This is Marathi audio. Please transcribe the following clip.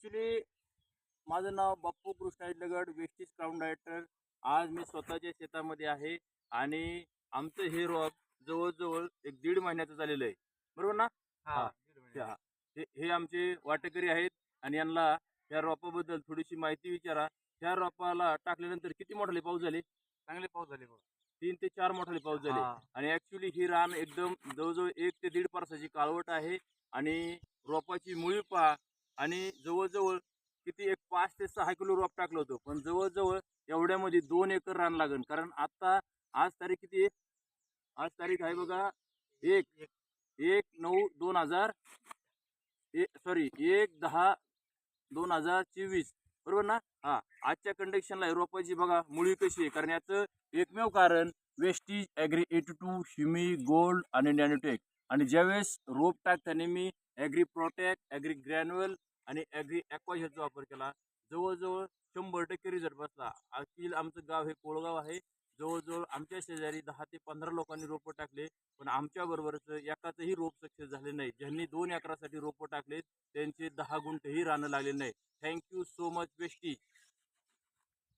ॲक्च्युली माझं नाव बाप्पू कृष्णा इडलगड, वेस्टीज क्राऊन डायरेक्टर. आज मी स्वतःच्या शेतामध्ये आहे आणि आमचं हे रॉप जवळ-जवळ एक दीड महिन्याचं झालेलं आहे. बरोबर ना? हां. दीड महिना. हां. हे आमचे वाटेकरी आहेत आणि यांना या रोपाबद्दल थोडीशी माहिती विचारा. ह्या रोपाला टाकल्यानंतर किती मोठाले पाऊस झाले? चांगले पाऊस झाले बघ. 3 ते 4 मोठाले पाऊस झाले. हां. आणि ॲक्च्युली ही रान एकदम जवळ-जवळ 1 ते दीड परसाची काळवट आहे आणि रोपाची मुळी पहा आणि जवळ-जवळ किती एक 5 ते 6 किलो रोप टाकलं होतं. पण जवळ-जवळ एवढ्यामध्ये 2 एकर रान लागेल. कारण आता आज तारीख किती आहे? आज तारीख आहे बघा 1/9/2000 सॉरी 1/10/2024 बरोबर ना? हां. आजच्या कंडिशनला रोपाची बघा मुळी कशी आहे. कारण याचं एकमेव कारण वेस्टीज ॲग्री 82 शिमी गोल्ड आणि नॅनोटेक. आणि ज्यावेळेस रोप टाकताना मी ॲग्री प्रोटॅक, ॲग्री ग्रॅन्युअल आणि ॲग्री ॲक्वाशनचा वापर केला. जवळ-जवळ 100% रिझल्ट बसला. ॲक्च्युअली आमचं गाव हे कोळगाव आहे. जवळ-जवळ आमच्या शेजारी 10 ते 15 लोकांनी रोपं टाकले. पण आमच्याबरोबरचं एकाचंही रोप सक्सेस झाले नाही. ज्यांनी 2 एकरासाठी रोपं टाकले त्यांचे 10 गुंठेही रानं लागले नाही. Thank you so much Vestige.